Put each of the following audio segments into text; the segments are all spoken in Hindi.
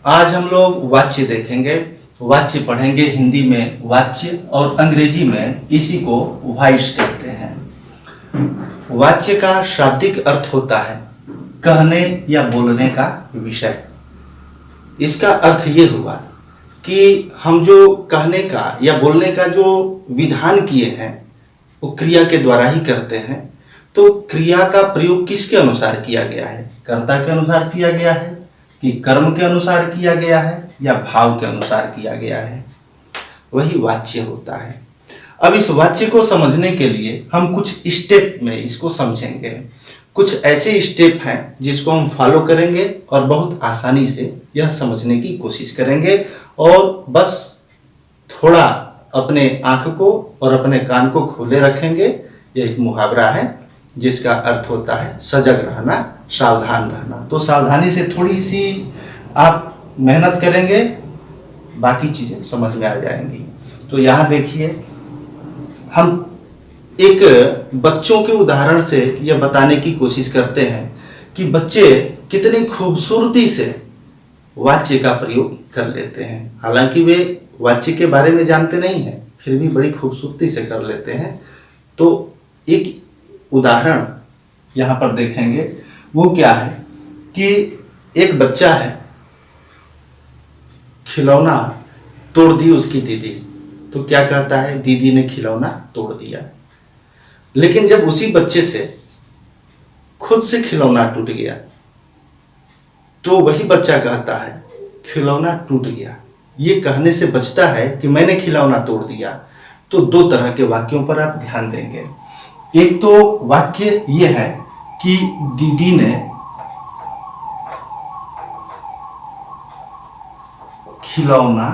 आज हम लोग वाच्य देखेंगे, वाच्य पढ़ेंगे। हिंदी में वाच्य और अंग्रेजी में इसी को वॉइस कहते हैं। वाच्य का शाब्दिक अर्थ होता है कहने या बोलने का विषय। इसका अर्थ ये हुआ कि हम जो कहने का या बोलने का जो विधान किए हैं वो क्रिया के द्वारा ही करते हैं। तो क्रिया का प्रयोग किसके अनुसार किया गया है? कर्ता के अनुसार किया गया है कि कर्म के अनुसार किया गया है या भाव के अनुसार किया गया है, वही वाच्य होता है। अब इस वाच्य को समझने के लिए हम कुछ स्टेप में इसको समझेंगे। कुछ ऐसे स्टेप हैं जिसको हम फॉलो करेंगे और बहुत आसानी से यह समझने की कोशिश करेंगे। और बस थोड़ा अपने आंख को और अपने कान को खोले रखेंगे। यह एक मुहावरा है जिसका अर्थ होता है सजग रहना, सावधान रहना। तो सावधानी से थोड़ी सी आप मेहनत करेंगे, बाकी चीजें समझ में आ जाएंगी। तो यहाँ देखिए, हम एक बच्चों के उदाहरण से यह बताने की कोशिश करते हैं कि बच्चे कितनी खूबसूरती से वाच्य का प्रयोग कर लेते हैं। हालांकि वे वाच्य के बारे में जानते नहीं हैं, फिर भी बड़ी खूबसूरती से कर लेते हैं। तो एक उदाहरण यहाँ पर देखेंगे। वो क्या है कि एक बच्चा है, खिलौना तोड़ दी उसकी दीदी। तो क्या कहता है? दीदी ने खिलौना तोड़ दिया। लेकिन जब उसी बच्चे से खुद से खिलौना टूट गया तो वही बच्चा कहता है खिलौना टूट गया। ये कहने से बचता है कि मैंने खिलौना तोड़ दिया। तो दो तरह के वाक्यों पर आप ध्यान देंगे। एक तो वाक्य ये है कि दीदी ने खिलौना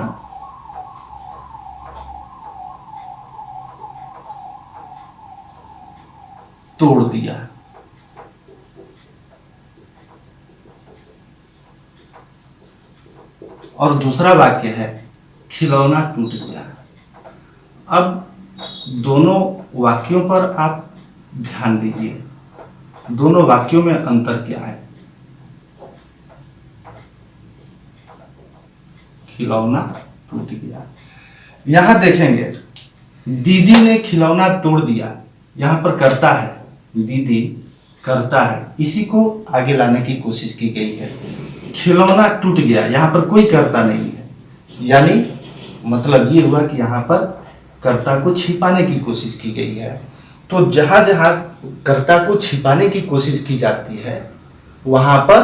तोड़ दिया। और दूसरा वाक्य है खिलौना टूट गया। अब दोनों वाक्यों पर आप ध्यान दीजिए, दोनों वाक्यों में अंतर क्या है। खिलौना टूट गया, यहां देखेंगे दीदी ने खिलौना तोड़ दिया। यहां पर कर्ता है, दीदी कर्ता है, इसी को आगे लाने की कोशिश की गई है। खिलौना टूट गया, यहां पर कोई कर्ता नहीं है। यानी मतलब ये हुआ कि यहां पर कर्ता को छिपाने की कोशिश की गई है। तो जहां जहां कर्ता को छिपाने की कोशिश की जाती है वहां पर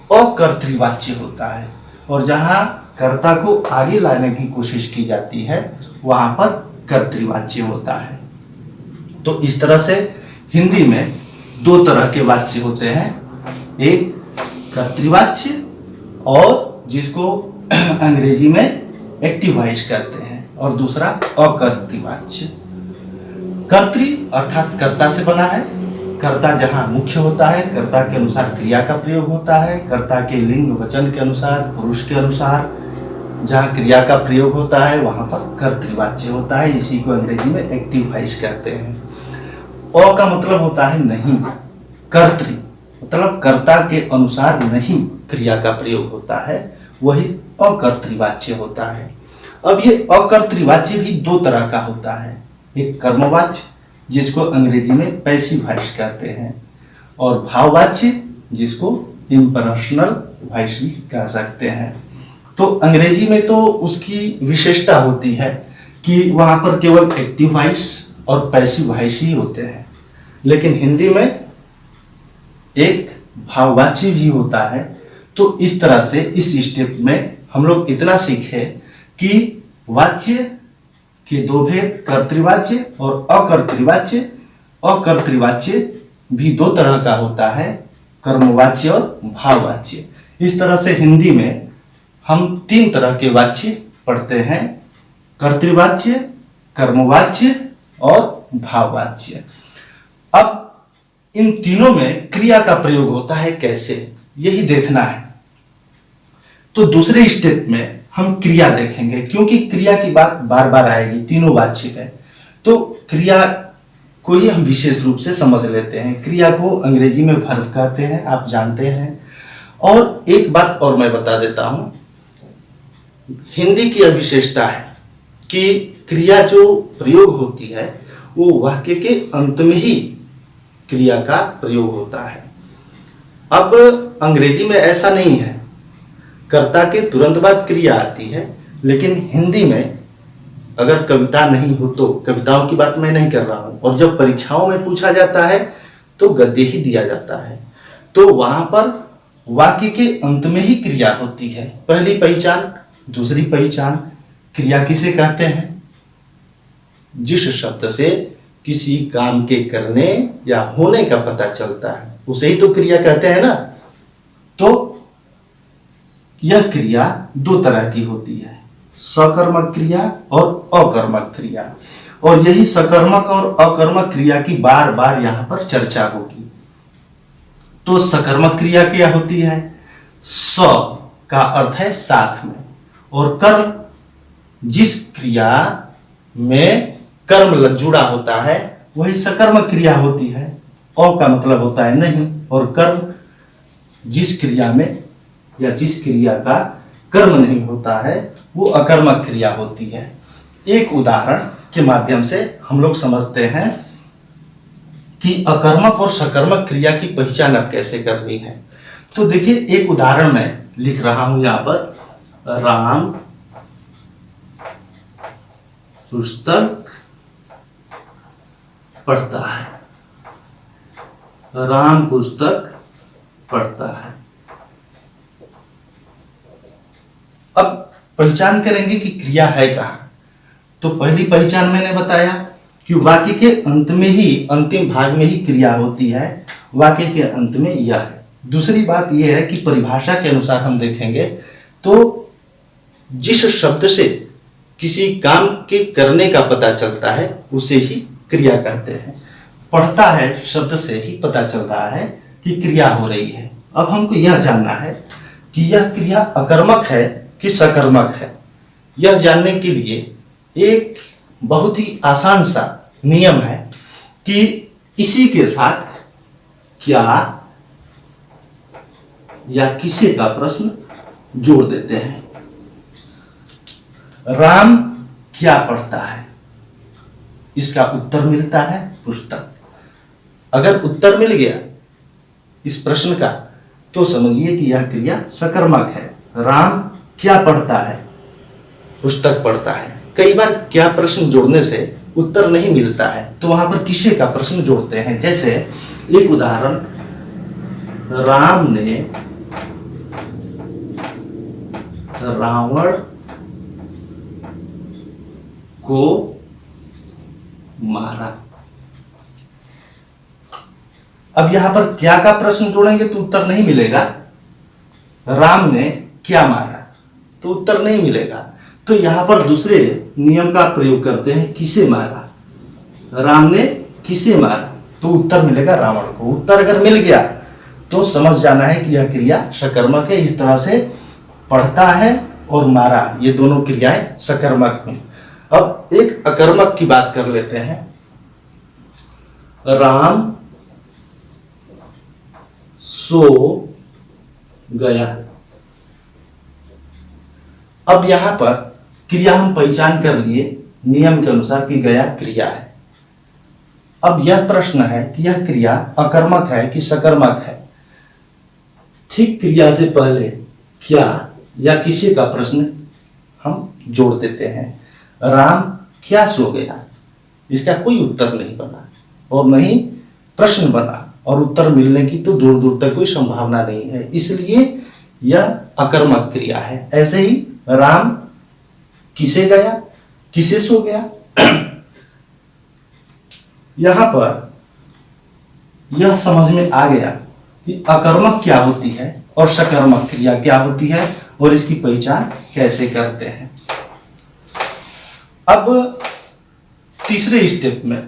अकर्तृवाच्य होता है, और जहां कर्ता को आगे लाने की कोशिश की जाती है वहां पर कर्तृवाच्य होता है। तो इस तरह से हिंदी में दो तरह के वाच्य होते हैं, एक कर्तृवाच्य और जिसको अंग्रेजी में एक्टिव वॉइस कहते हैं, और दूसरा अकर्तृवाच्य। कर्तृ अर्थात कर्ता से बना है। कर्ता जहां मुख्य होता है, कर्ता के अनुसार क्रिया का प्रयोग होता है, कर्ता के लिंग वचन के अनुसार, पुरुष के अनुसार जहां क्रिया का प्रयोग होता है वहां पर कर्तृवाच्य होता है। इसी को अंग्रेजी में एक्टिव वॉइस कहते हैं। अ का मतलब होता है नहीं, कर्तृ मतलब कर्ता के अनुसार नहीं क्रिया का प्रयोग होता है, वही अकर्तृवाच्य होता है। अब ये अकर्तृवाच्य भी दो तरह का होता है, एक कर्मवाच्य जिसको अंग्रेजी में पैसिव वॉइस कहते हैं, और भाववाच्य जिसको इम्पर्सनल वॉइस भी कह सकते हैं। तो अंग्रेजी में तो उसकी विशेषता होती है कि वहां पर केवल एक्टिव वॉइस और पैसिव वॉइस ही होते हैं, लेकिन हिंदी में एक भाववाच्य भी होता है। तो इस तरह से इस स्टेप में हम लोग इतना सीखे कि वाच्य के दो भेद, कर्तृवाच्य और अकर्तृवाच्य। अकर्तृवाच्य भी दो तरह का होता है, कर्मवाच्य और भाववाच्य। इस तरह से हिंदी में हम तीन तरह के वाच्य पढ़ते हैं, कर्तृवाच्य, कर्मवाच्य और भाववाच्य। अब इन तीनों में क्रिया का प्रयोग होता है कैसे, यही देखना है। तो दूसरे स्टेप में हम क्रिया देखेंगे, क्योंकि क्रिया की बात बार बार आएगी तीनों वाच्य में। तो क्रिया को ही हम विशेष रूप से समझ लेते हैं। क्रिया को अंग्रेजी में वर्ब कहते हैं, आप जानते हैं। और एक बात और मैं बता देता हूं हिंदी की यह विशेषता है कि क्रिया जो प्रयोग होती है वो वाक्य के अंत में ही क्रिया का प्रयोग होता है। अब अंग्रेजी में ऐसा नहीं है, कर्ता के तुरंत बाद क्रिया आती है, लेकिन हिंदी में अगर कविता नहीं हो तो, कविताओं की बात मैं नहीं कर रहा हूं, और जब परीक्षाओं में पूछा जाता है तो गद्य ही दिया जाता है, तो वहां पर वाक्य के अंत में ही क्रिया होती है। पहली पहचान, दूसरी पहचान। क्रिया किसे कहते हैं? जिस शब्द से किसी काम के करने या होने का पता चलता है उसे ही तो क्रिया कहते हैं ना। तो यह क्रिया दो तरह की होती है, सकर्मक क्रिया और अकर्मक क्रिया, और यही सकर्मक और अकर्मक क्रिया की बार बार यहां पर चर्चा होगी। तो सकर्मक क्रिया क्या होती है? स का अर्थ है साथ में, और कर्म, जिस क्रिया में कर्म जुड़ा होता है वही सकर्मक क्रिया होती है। अ का मतलब होता है नहीं, और कर्म जिस क्रिया में या जिस क्रिया का कर्म नहीं होता है वो अकर्मक क्रिया होती है। एक उदाहरण के माध्यम से हम लोग समझते हैं कि अकर्मक और सकर्मक क्रिया की पहचान अब कैसे करनी है। तो देखिए, एक उदाहरण मैं लिख रहा हूं यहां पर, राम पुस्तक पढ़ता है। राम पुस्तक पढ़ता है। अब पहचान करेंगे कि क्रिया है कहां। तो पहली पहचान मैंने बताया कि वाक्य के अंत में ही, अंतिम भाग में ही क्रिया होती है, वाक्य के अंत में यह है। दूसरी बात यह है कि परिभाषा के अनुसार हम देखेंगे तो जिस शब्द से किसी काम के करने का पता चलता है उसे ही क्रिया कहते हैं। पढ़ता है शब्द से ही पता चल रहा है कि क्रिया हो रही है। अब हमको यह जानना है कि यह क्रिया अकर्मक है कि सकर्मक है। यह जानने के लिए एक बहुत ही आसान सा नियम है कि इसी के साथ क्या या किसे का प्रश्न जोड़ देते हैं। राम क्या पढ़ता है? इसका उत्तर मिलता है पुस्तक। अगर उत्तर मिल गया इस प्रश्न का तो समझिए कि यह क्रिया सकर्मक है। राम क्या पढ़ता है? पुस्तक पढ़ता है। कई बार क्या प्रश्न जोड़ने से उत्तर नहीं मिलता है तो वहां पर किसे का प्रश्न जोड़ते हैं। जैसे एक उदाहरण, राम ने रावण को मारा। अब यहां पर क्या का प्रश्न जोड़ेंगे तो उत्तर नहीं मिलेगा। राम ने क्या मारा तो उत्तर नहीं मिलेगा। तो यहां पर दूसरे नियम का प्रयोग करते हैं, किसे मारा। राम ने किसे मारा तो उत्तर मिलेगा रावण को। उत्तर अगर मिल गया तो समझ जाना है कि यह क्रिया सकर्मक है। इस तरह से पढ़ता है और मारा, ये दोनों क्रियाएं सकर्मक में। अब एक अकर्मक की बात कर लेते हैं। राम सो गया। अब यहां पर क्रिया हम पहचान कर लिए नियम के अनुसार कि गया क्रिया है। अब यह प्रश्न है कि यह क्रिया अकर्मक है कि सकर्मक है। ठीक क्रिया से पहले क्या या किसी का प्रश्न हम जोड़ देते हैं। राम क्या सो गया, इसका कोई उत्तर नहीं बना और नहीं प्रश्न बना, और उत्तर मिलने की तो दूर दूर तक कोई संभावना नहीं है, इसलिए यह अकर्मक क्रिया है। ऐसे ही राम किसे गया, किसे सो गया। यहां पर यह समझ में आ गया कि अकर्मक क्या होती है और सकर्मक क्रिया क्या होती है और इसकी पहचान कैसे करते हैं। अब तीसरे स्टेप में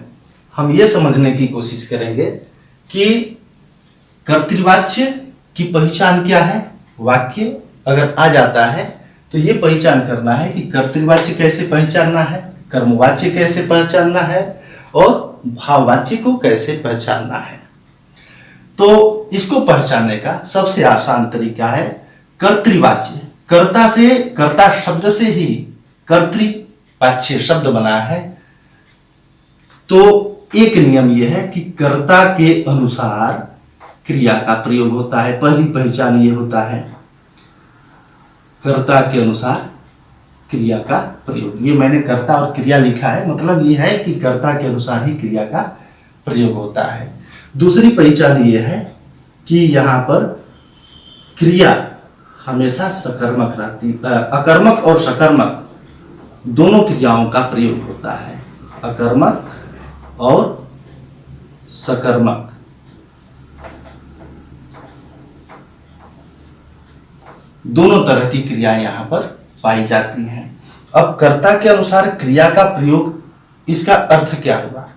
हम यह समझने की कोशिश करेंगे कि कर्तृवाच्य की पहचान क्या है। वाक्य अगर आ जाता है तो ये पहचान करना है कि कर्तृवाच्य कैसे पहचानना है, कर्मवाच्य कैसे पहचानना है और भाववाच्य को कैसे पहचानना है। तो इसको पहचानने का सबसे आसान तरीका है कर्तृवाच्य। कर्ता से, कर्ता शब्द से ही कर्तृवाच्य शब्द बना है। तो एक नियम यह है कि कर्ता के अनुसार क्रिया का प्रयोग होता है। पहली पहचान ये होता है, कर्ता के अनुसार क्रिया का प्रयोग। ये मैंने कर्ता और क्रिया लिखा है, मतलब ये है कि कर्ता के अनुसार ही क्रिया का प्रयोग होता है। दूसरी पहचान ये है कि यहाँ पर क्रिया हमेशा सकर्मक रहती, अकर्मक और सकर्मक दोनों क्रियाओं का प्रयोग होता है। अकर्मक और सकर्मक दोनों तरह की क्रियाएं यहाँ पर पाई जाती हैं। अब कर्ता के अनुसार क्रिया का प्रयोग, इसका अर्थ क्या हुआ?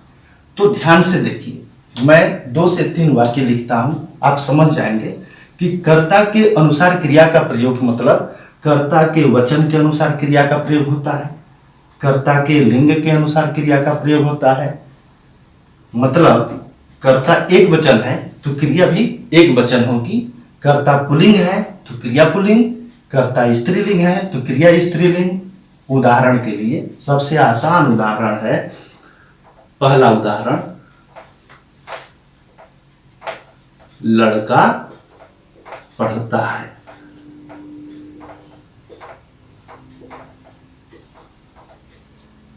तो ध्यान से देखिए, मैं 2 से 3 वाक्य लिखता हूं, आप समझ जाएंगे कि कर्ता के अनुसार क्रिया का प्रयोग मतलब कर्ता के वचन के अनुसार क्रिया का प्रयोग होता है, कर्ता के लिंग के अनुसार क्रिया का प्रयोग होता है। मतलब कर्ता एक वचन है तो क्रिया भी एक वचन होगी, कर्ता पुल्लिंग है तो क्रिया पुल्लिंग, कर्ता स्त्रीलिंग है तो क्रिया स्त्रीलिंग। उदाहरण के लिए सबसे आसान उदाहरण है, पहला उदाहरण, लड़का पढ़ता है।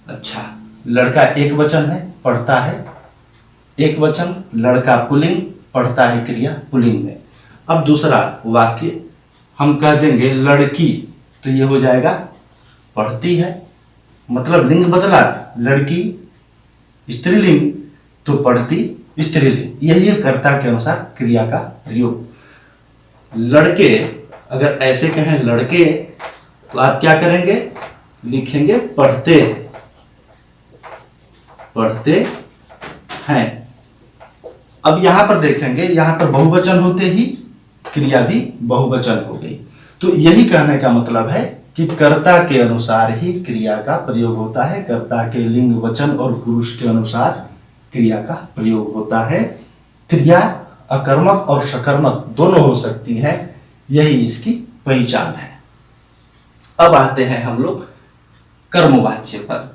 अच्छा, लड़का एक वचन है, पढ़ता है एक वचन, लड़का पुल्लिंग, पढ़ता है क्रिया पुल्लिंग में। अब दूसरा वाक्य हम कह देंगे लड़की, तो ये हो जाएगा पढ़ती है, मतलब लिंग बदला, लड़की स्त्रीलिंग तो पढ़ती स्त्रीलिंग। यही है कर्ता के अनुसार क्रिया का प्रयोग। लड़के, अगर ऐसे कहें लड़के, तो आप क्या करेंगे? लिखेंगे पढ़ते, पढ़ते हैं। अब यहां पर देखेंगे, यहां पर बहुवचन होते ही क्रिया भी बहुवचन हो गई। तो यही कहने का मतलब है कि कर्ता के अनुसार ही क्रिया का प्रयोग होता है, कर्ता के लिंग, वचन और पुरुष के अनुसार क्रिया का प्रयोग होता है। क्रिया अकर्मक और सकर्मक दोनों हो सकती है, यही इसकी पहचान है। अब आते हैं हम लोग कर्मवाच्य पर।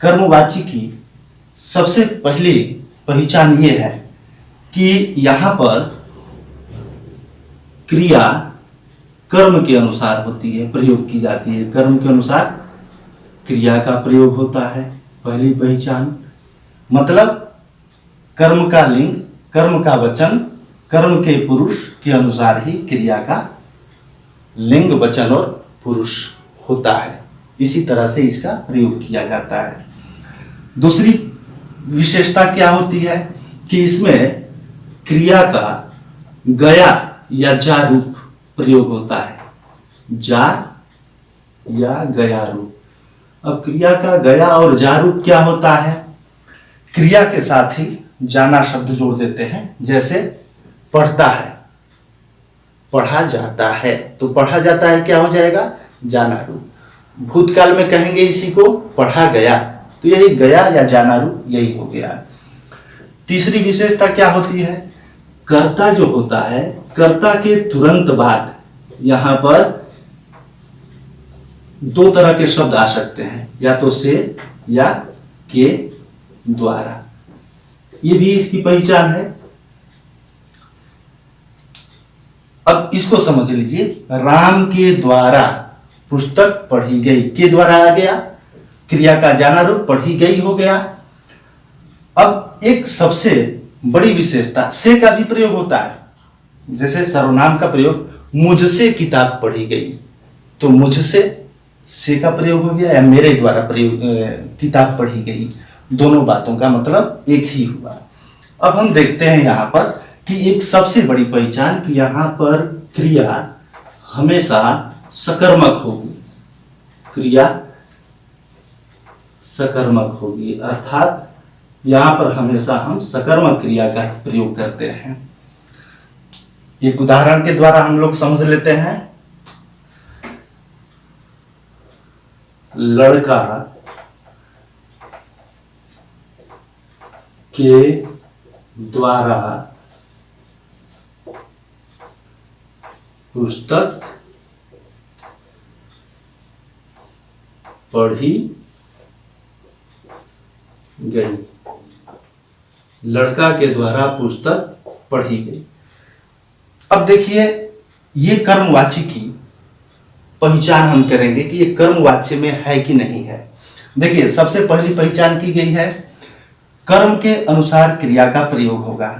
कर्मवाच्य की सबसे पहली पहचान ये है कि यहां पर क्रिया कर्म के अनुसार होती है, प्रयोग की जाती है। कर्म के अनुसार क्रिया का प्रयोग होता है, पहली पहचान। मतलब कर्म का लिंग, कर्म का वचन, कर्म के पुरुष के अनुसार ही क्रिया का लिंग, वचन और पुरुष होता है। इसी तरह से इसका प्रयोग किया जाता है। दूसरी विशेषता क्या होती है कि इसमें क्रिया का गया या जा रूप प्रयोग होता है, जा या गया रूप। अब क्रिया का गया और जा रूप क्या होता है? क्रिया के साथ ही जाना शब्द जोड़ देते हैं, जैसे पढ़ता है, पढ़ा जाता है, तो पढ़ा जाता है क्या हो जाएगा? जाना रूप। भूतकाल में कहेंगे इसी को पढ़ा गया, तो यही गया या जाना रूप यही हो गया। तीसरी विशेषता क्या होती है? कर्ता जो होता है, कर्ता के तुरंत बाद यहां पर 2 तरह के शब्द आ सकते हैं, या तो से या के द्वारा। ये भी इसकी पहचान है। अब इसको समझ लीजिए, राम के द्वारा पुस्तक पढ़ी गई, के द्वारा आ गया, क्रिया का जाना रूप पढ़ी गई हो गया। अब एक सबसे बड़ी विशेषता से का भी प्रयोग होता है, जैसे सर्वनाम का प्रयोग, मुझसे किताब पढ़ी गई, तो मुझसे से का प्रयोग हो गया, या मेरे द्वारा प्रयोग किताब पढ़ी गई। दोनों बातों का मतलब एक ही हुआ। अब हम देखते हैं यहाँ पर कि एक सबसे बड़ी पहचान कि यहाँ पर क्रिया हमेशा सकर्मक होगी, क्रिया सकर्मक होगी, अर्थात यहाँ पर हमेशा हम सकर्मक क्रिया का प्रयोग करते हैं। एक उदाहरण के द्वारा हम लोग समझ लेते हैं। लड़का के द्वारा पुस्तक पढ़ी गई, लड़का के द्वारा पुस्तक पढ़ी गई। अब देखिए ये कर्मवाची की पहचान हम करेंगे कि ये कर्मवाच्य में है कि नहीं है। देखिए सबसे पहली पहचान की गई है, कर्म के अनुसार क्रिया का प्रयोग होगा।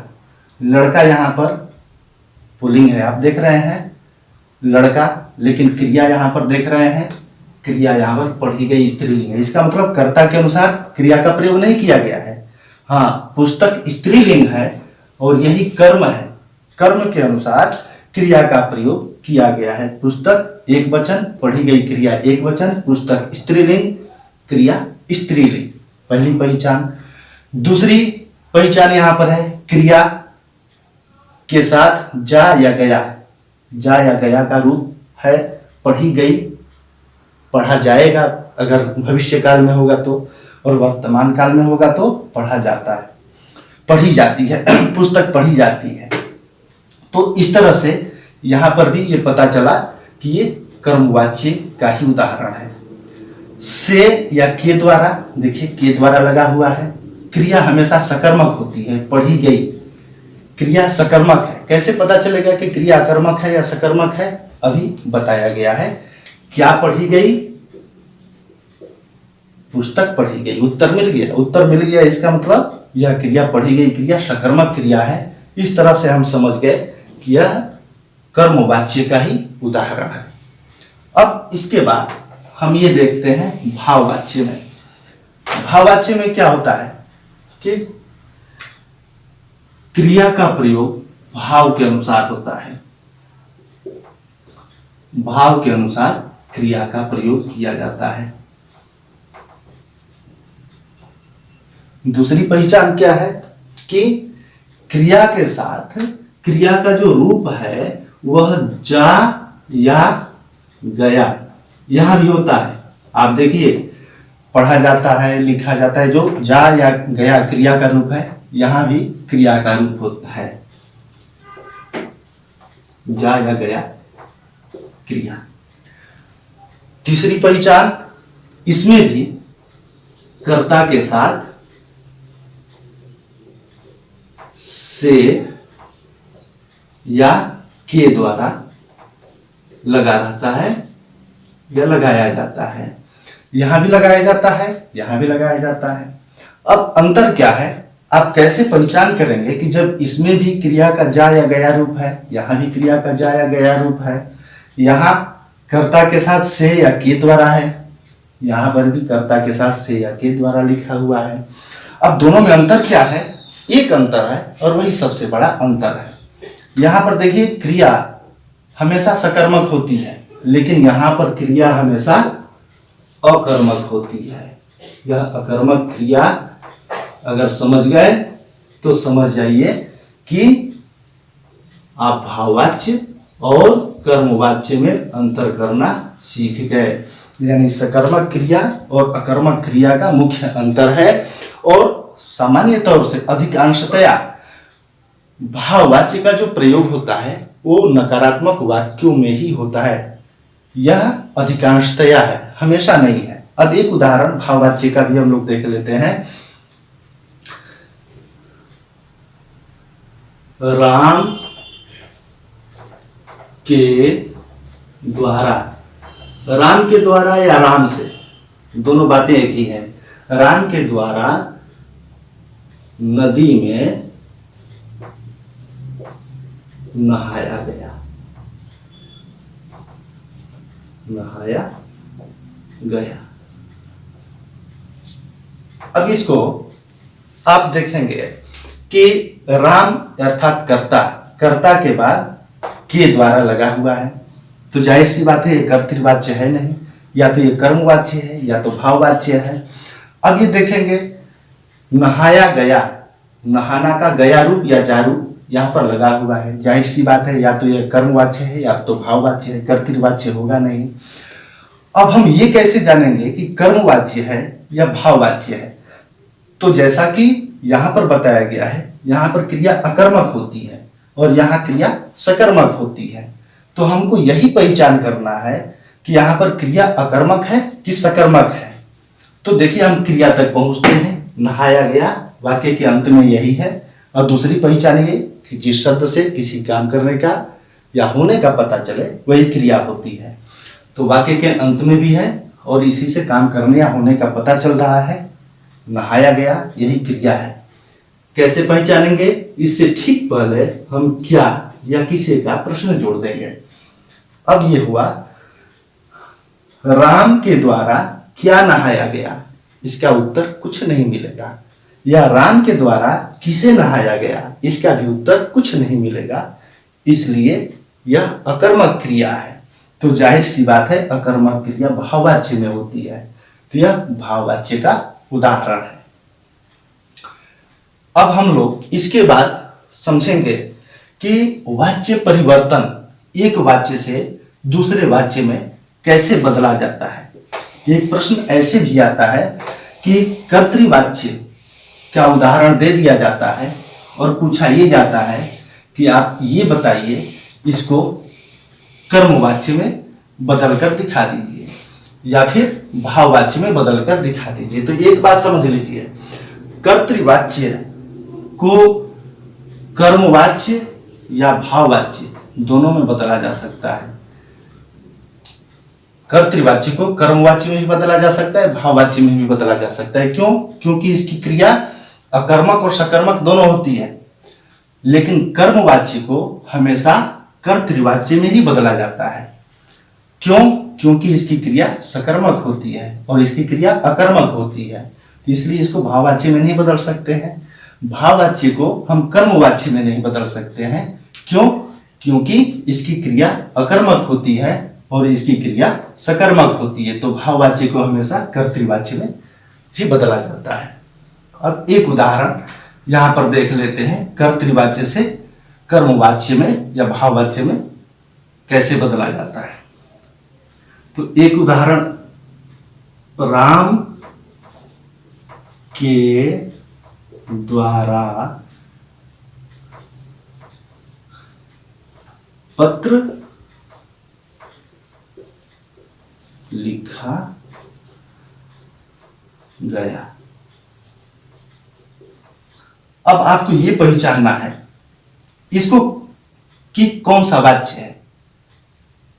लड़का यहां पर पुल्लिंग है, आप देख रहे हैं लड़का, लेकिन क्रिया यहां पर देख रहे हैं, क्रिया यहां पर पढ़ी गई स्त्रीलिंग है। इसका मतलब कर्ता के अनुसार क्रिया का प्रयोग नहीं किया गया है। हाँ, पुस्तक स्त्रीलिंग है और यही कर्म है, कर्म के अनुसार क्रिया का प्रयोग किया गया है। पुस्तक एक वचन, पढ़ी गई क्रिया एक वचन, पुस्तक स्त्रीलिंग, क्रिया स्त्रीलिंग, पहली पहचान। दूसरी पहचान यहां पर है, क्रिया के साथ जा या गया, जा या गया का रूप है। पढ़ी गई, पढ़ा जाएगा अगर भविष्य काल में होगा तो, और वर्तमान काल में होगा तो पढ़ा जाता है, पढ़ी जाती है, पुस्तक पढ़ी जाती है। तो इस तरह से यहां पर भी ये पता चला कि ये कर्मवाच्य का ही उदाहरण है। से या के द्वारा, देखिए के द्वारा लगा हुआ है, क्रिया हमेशा सकर्मक होती है। पढ़ी गई क्रिया सकर्मक है, कैसे पता चलेगा कि क्रिया अकर्मक है या सकर्मक है? अभी बताया गया है। क्या पढ़ी गई? पुस्तक पढ़ी गई, उत्तर मिल गया, उत्तर मिल गया, इसका मतलब यह क्रिया पढ़ी गई क्रिया सकर्मक क्रिया है। इस तरह से हम समझ गए कि यह कर्मवाच्य का ही उदाहरण है। अब इसके बाद हम ये देखते हैं भाववाच्य में। भाववाच्य में क्या होता है कि क्रिया का प्रयोग भाव के अनुसार होता है, भाव के अनुसार क्रिया का प्रयोग किया जाता है। दूसरी पहचान क्या है कि क्रिया के साथ क्रिया का जो रूप है वह जा या गया यहां भी होता है। आप देखिए पढ़ा जाता है, लिखा जाता है, जो जा या गया क्रिया का रूप है, यहां भी क्रिया का रूप होता है, जा या गया क्रिया। तीसरी पहचान, इसमें भी कर्ता के साथ से या के द्वारा लगा रहता है या लगाया जाता है। यहां भी लगाया जाता है, यहां भी लगाया जाता है। अब अंतर क्या है, आप कैसे पहचान करेंगे कि जब इसमें भी क्रिया का जा या गया रूप है, यहां भी क्रिया का जा या गया रूप है, यहां कर्ता के साथ से या के द्वारा है, यहां पर भी कर्ता के साथ से या के द्वारा लिखा हुआ है। अब दोनों में अंतर क्या है? एक अंतर है और वही सबसे बड़ा अंतर है। यहां पर देखिए क्रिया हमेशा सकर्मक होती है, लेकिन यहां पर क्रिया हमेशा अकर्मक होती है। यह अकर्मक क्रिया अगर समझ गए तो समझ जाइए कि आप भाववाच्य और कर्मवाच्य में अंतर करना सीख गए। यानी सकर्मक क्रिया और अकर्मक क्रिया का मुख्य अंतर है, और सामान्य तौर से अधिकांशतया भाववाच्य का जो प्रयोग होता है वो नकारात्मक वाक्यों में ही होता है। यह अधिकांशतया है, हमेशा नहीं है। अब एक उदाहरण भाववाच्य का भी हम लोग देख लेते हैं। राम के द्वारा, राम के द्वारा या राम से, दोनों बातें एक ही हैं। राम के द्वारा नदी में नहाया गया, नहाया गया। अब इसको आप देखेंगे कि राम अर्थात कर्ता, कर्ता के बाद के द्वारा लगा हुआ है, तो जाहिर सी बात है ये कर्तृवाच्य है नहीं, या तो ये कर्मवाच्य है या तो भाववाच्य है। अब ये देखेंगे नहाया गया, नहाना का गया रूप या जा रूप यहां पर लगा हुआ है, जाहिर सी बात है या तो ये कर्मवाच्य है या तो भाववाच्य है, कर्तृवाच्य होगा नहीं। अब हम ये कैसे जानेंगे कि कर्मवाच्य है या भाववाच्य है? तो जैसा कि यहां पर बताया गया है, यहां पर क्रिया अकर्मक होती है और यहां क्रिया सकर्मक होती है। तो हमको यही पहचान करना है कि यहां पर क्रिया अकर्मक है कि सकर्मक है। तो देखिए हम क्रिया तक पहुंचते हैं, नहाया गया वाक्य के अंत में यही है। और दूसरी पहचानिए कि जिस शब्द से किसी काम करने का या होने का पता चले वही क्रिया होती है। तो वाक्य के अंत में भी है और इसी से काम करने या होने का पता चल रहा है, नहाया गया यही क्रिया है। कैसे पहचानेंगे? इससे ठीक पहले हम क्या या किसे का प्रश्न जोड़ देंगे। अब ये हुआ राम के द्वारा क्या नहाया गया, इसका उत्तर कुछ नहीं मिलेगा। या राम के द्वारा किसे नहाया गया, इसका भी उत्तर कुछ नहीं मिलेगा। इसलिए यह अकर्मक क्रिया है। तो जाहिर सी बात है अकर्मक क्रिया भाववाच्य में होती है। तो यह भाववाच्य का उदाहरण है। अब हम लोग इसके बाद समझेंगे कि वाच्य परिवर्तन एक वाच्य से दूसरे वाच्य में कैसे बदला जाता है। एक प्रश्न ऐसे भी आता है कि कर्तृवाच्य का उदाहरण दे दिया जाता है और पूछा ये जाता है कि आप ये बताइए इसको कर्मवाच्य में बदलकर दिखा दीजिए या फिर भाववाच्य में बदलकर दिखा दीजिए। तो एक बात समझ लीजिए, कर्तृवाच्य को कर्मवाच्य या भाववाच्य दोनों में बदला जा सकता है। कर्तृवाच्य को कर्मवाच्य में भी बदला जा सकता है, भाववाच्य में भी बदला जा सकता है। क्यों? क्योंकि इसकी क्रिया अकर्मक और सकर्मक दोनों होती है। लेकिन कर्मवाच्य को हमेशा कर्तृवाच्य में ही बदला जाता है। क्यों? क्योंकि इसकी क्रिया सकर्मक होती है और इसकी क्रिया अकर्मक होती है। तो इसलिए इसको भाववाच्य में नहीं बदल सकते हैं। भाववाच्य को हम कर्मवाच्य में नहीं बदल सकते हैं। क्यों? क्योंकि इसकी क्रिया अकर्मक होती है और इसकी क्रिया सकर्मक होती है। तो भाववाच्य को हमेशा कर्तृवाच्य में ही बदला जाता है। अब एक उदाहरण यहां पर देख लेते हैं, कर्तृवाच्य से कर्मवाच्य में या भाववाच्य में कैसे बदला जाता है। तो एक उदाहरण, राम के द्वारा पत्र लिखा गया। अब आपको यह पहचानना है इसको कि कौन सा वाच्य है।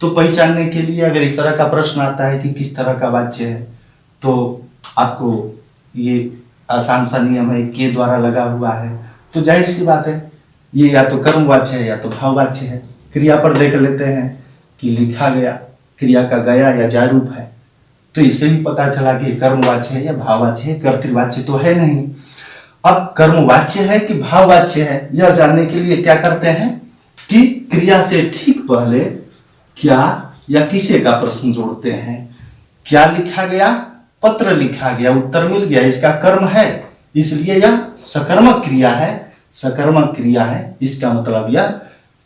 तो पहचानने के लिए अगर इस तरह का प्रश्न आता है कि किस तरह का वाच्य है, तो आपको ये आसान सा नियम है, के द्वारा लगा हुआ है। तो जाहिर सी बात है ये या तो कर्मवाच्य है या तो भाववाच्य है। क्रिया पर देख लेते हैं कि लिखा गया, क्रिया का गया या जा रूप है। तो इससे भी पता चला कि कर्मवाच्य है या भाववाच्य है, कर्तृवाच्य तो है नहीं। अब कर्मवाच्य है कि भाववाच्य है, यह जानने के लिए क्या करते हैं कि क्रिया से ठीक पहले क्या या किसे का प्रश्न जोड़ते हैं। क्या लिखा गया? पत्र लिखा गया, उत्तर मिल गया, इसका कर्म है, इसलिए यह सकर्मक क्रिया है। सकर्मक क्रिया है, इसका मतलब यह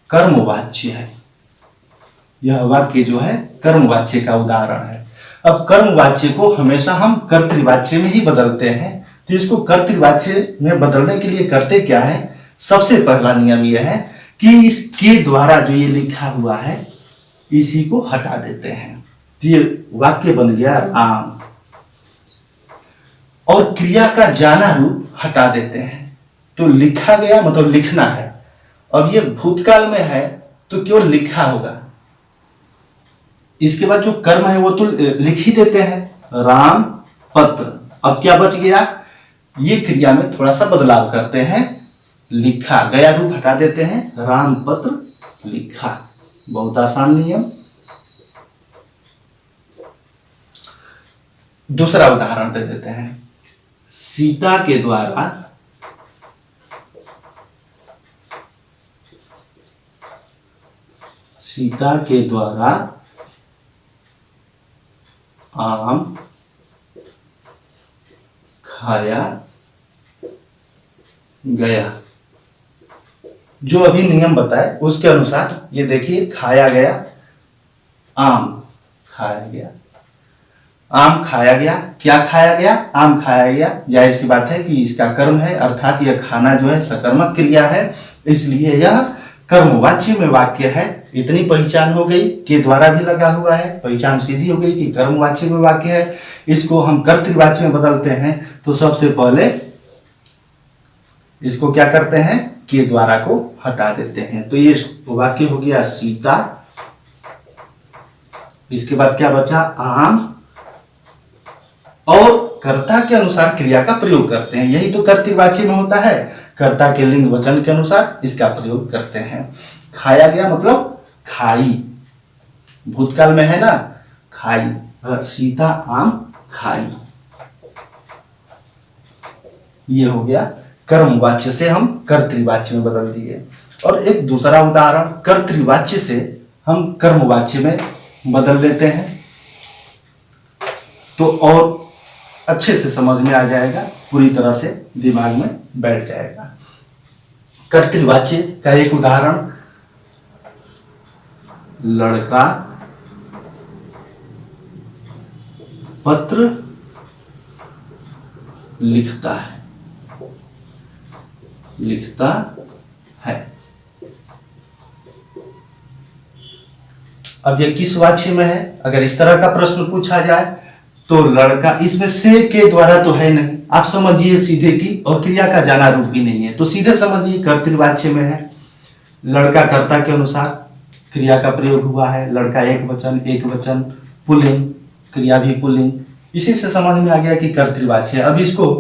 कर्मवाच्य है। यह वाक्य जो है कर्मवाच्य का उदाहरण है। अब कर्मवाच्य को हमेशा हम कर्तृवाच्य में ही बदलते हैं। तो इसको कर्तृवाच्य में बदलने के लिए करते क्या है? सबसे पहला नियम यह है कि इसके द्वारा जो ये लिखा हुआ है इसी को हटा देते हैं। तो ये वाक्य बन गया राम, और क्रिया का जाना रूप हटा देते हैं। तो लिखा गया मतलब लिखना है। अब ये भूतकाल में है तो केवल लिखा होगा। इसके बाद जो कर्म है वो तो लिख ही देते हैं, राम पत्र। अब क्या बच गया? ये क्रिया में थोड़ा सा बदलाव करते हैं, लिखा गया रूप हटा देते हैं, राम पत्र लिखा। बहुत आसान नियम। दूसरा उदाहरण दे देते हैं, सीता के द्वारा आम खाया गया। जो अभी नियम बताए उसके अनुसार ये देखिए, खाया गया, आम खाया गया। आम खाया गया, क्या खाया गया? आम खाया गया। जाहिर सी बात है कि इसका कर्म है, अर्थात यह खाना जो है सकर्मक क्रिया है, इसलिए यह कर्मवाच्य में वाक्य है। इतनी पहचान हो गई, के द्वारा भी लगा हुआ है, पहचान सीधी हो गई कि कर्मवाच्य में वाक्य है। इसको हम कर्तृवाच्य में बदलते हैं तो सबसे पहले इसको क्या करते हैं, के द्वारा को हटा देते हैं। तो ये वाक्य हो गया सीता। इसके बाद क्या बचा, आम, और कर्ता के अनुसार क्रिया का प्रयोग करते हैं। यही तो कर्तृवाच्य में होता है, कर्ता के लिंग वचन के अनुसार इसका प्रयोग करते हैं। खाया गया मतलब खाई, भूतकाल में है ना, खाई, सीता आम खाई। ये हो गया कर्मवाच्य से हम कर्तृवाच्य में बदल दिए। और एक दूसरा उदाहरण, कर्तृवाच्य से हम कर्मवाच्य में बदल लेते हैं तो और अच्छे से समझ में आ जाएगा, पूरी तरह से दिमाग में बैठ जाएगा। कर्तृवाच्य का एक उदाहरण, लड़का पत्र लिखता है, लिखता है। अब ये किस वाच्य में है, अगर इस तरह का प्रश्न पूछा जाए तो लड़का, इसमें से के द्वारा तो है नहीं, आप समझिए सीधे की, और क्रिया का जाना रूप भी नहीं है, तो सीधे समझिए कर्तृवाच्य में है। लड़का कर्ता के अनुसार क्रिया का प्रयोग हुआ है, लड़का एक वचन पुल्लिंग, क्रिया भी पुल्लिंग, इसी से समझ में आ गया कि कर्तृवाच्य है। अब इसको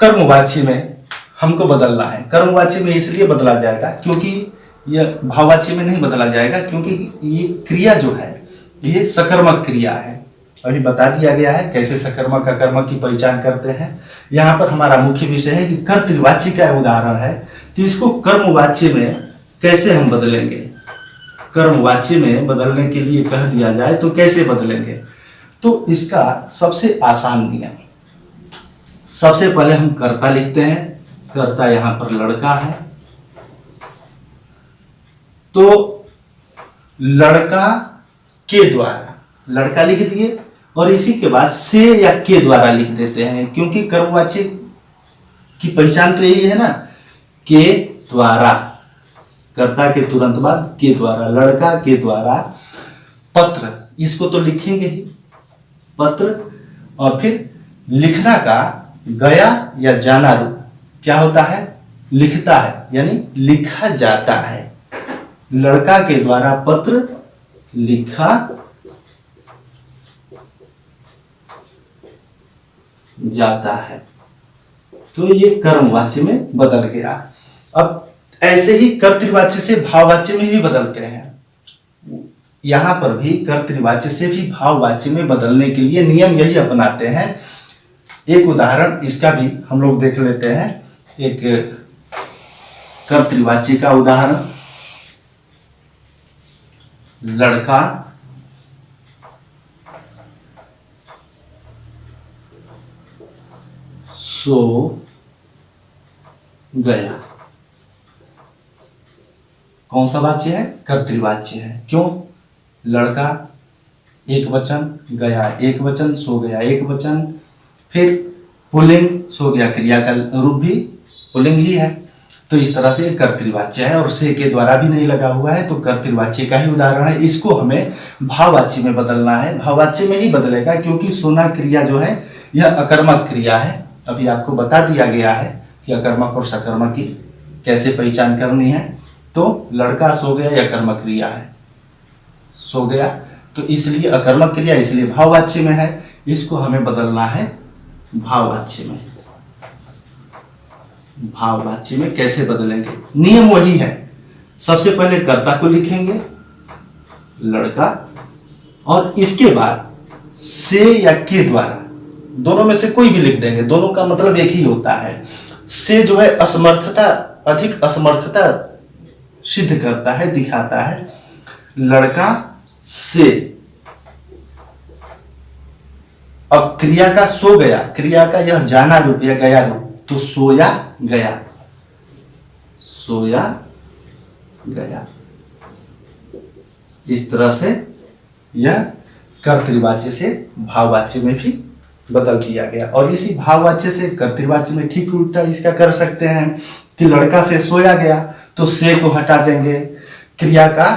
कर्मवाच्य में हमको बदलना है। कर्मवाच्य में इसलिए बदला जाएगा क्योंकि यह भाववाच्य में नहीं बदला जाएगा, क्योंकि ये क्रिया जो है ये सकर्मक क्रिया है। अभी बता दिया गया है कैसे सकर्मक अकर्मक की पहचान करते हैं। यहाँ पर हमारा मुख्य विषय है कि कर्तृवाच्य का उदाहरण है, तो इसको कर्मवाच्य में कैसे हम बदलेंगे। कर्मवाच्य में बदलने के लिए कह दिया जाए तो कैसे बदलेंगे, तो इसका सबसे आसान नियम, सबसे पहले हम कर्ता लिखते हैं। कर्ता यहां पर लड़का है, तो लड़का के द्वारा, लड़का लिख दिए और इसी के बाद से या के द्वारा लिख देते हैं, क्योंकि कर्मवाच्य की पहचान तो यही है ना, के द्वारा, कर्ता के तुरंत बाद के द्वारा, लड़का के द्वारा पत्र, इसको तो लिखेंगे ही, पत्र। और फिर लिखना का गया या जाना रूप क्या होता है, लिखता है, यानी लिखा जाता है। लड़का के द्वारा पत्र लिखा जाता है, तो ये कर्मवाच्य में बदल गया। अब ऐसे ही कर्तृवाच्य से भाववाच्य में भी बदलते हैं। यहां पर भी कर्तृवाच्य से भी भाववाच्य में बदलने के लिए नियम यही अपनाते हैं। एक उदाहरण इसका भी हम लोग देख लेते हैं, एक कर्तृवाच्य का उदाहरण, लड़का सो गया। कौन सा वाच्य है, कर्तृवाच्य है। क्यों, लड़का एक वचन, गया एक वचन, सो गया एक वचन, फिर पुल्लिंग, सो गया क्रिया का रूप भी पुल्लिंग ही है, तो इस तरह से कर्तृवाच्य है। और से के द्वारा भी नहीं लगा हुआ है, तो कर्तृवाच्य का ही उदाहरण है। इसको हमें भाववाच्य में बदलना है, भाववाच्य में ही बदलेगा, क्योंकि सोना क्रिया जो है यह अकर्मक क्रिया है। अभी आपको बता दिया गया है कि अकर्मक और सकर्मक की कैसे पहचान करनी है। तो लड़का सो गया यह कर्मक क्रिया है, सो गया, तो इसलिए अकर्मक क्रिया, इसलिए भाववाच्य में है। इसको हमें बदलना है भाववाच्य में। भाववाच्य में कैसे बदलेंगे, नियम वही है। सबसे पहले कर्ता को लिखेंगे लड़का, और इसके बाद से या के द्वारा, दोनों में से कोई भी लिख देंगे, दोनों का मतलब एक ही होता है। से जो है असमर्थता, अधिक असमर्थता सिद्ध करता है, दिखाता है। लड़का से, अब क्रिया का सो गया, क्रिया का यह जाना रूप या गया रूप, तो सोया गया, सोया गया। इस तरह से यह कर्तृवाच्य से भाववाच्य में भी बदल दिया गया। और इसी भाववाच्य से कर्तृवाच्य में ठीक उल्टा इसका कर सकते हैं कि लड़का से सोया गया, तो से को हटा देंगे, क्रिया का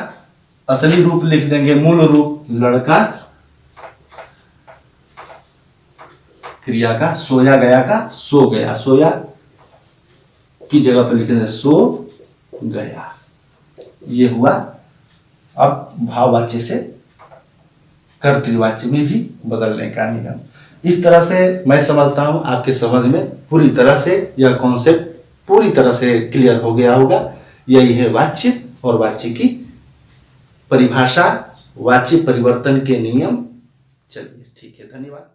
असली रूप लिख देंगे, मूल रूप लड़का, क्रिया का सोया गया का सो गया, सोया की जगह पर लिख देंगे सो गया। ये हुआ। अब भाववाच्य से कर्तृवाच्य में भी बदलने का नियम। इस तरह से मैं समझता हूं आपके समझ में पूरी तरह से यह कॉन्सेप्ट पूरी तरह से क्लियर हो गया होगा। यही है वाच्य और वाच्य की परिभाषा, वाच्य परिवर्तन के नियम। चलिए ठीक है, धन्यवाद।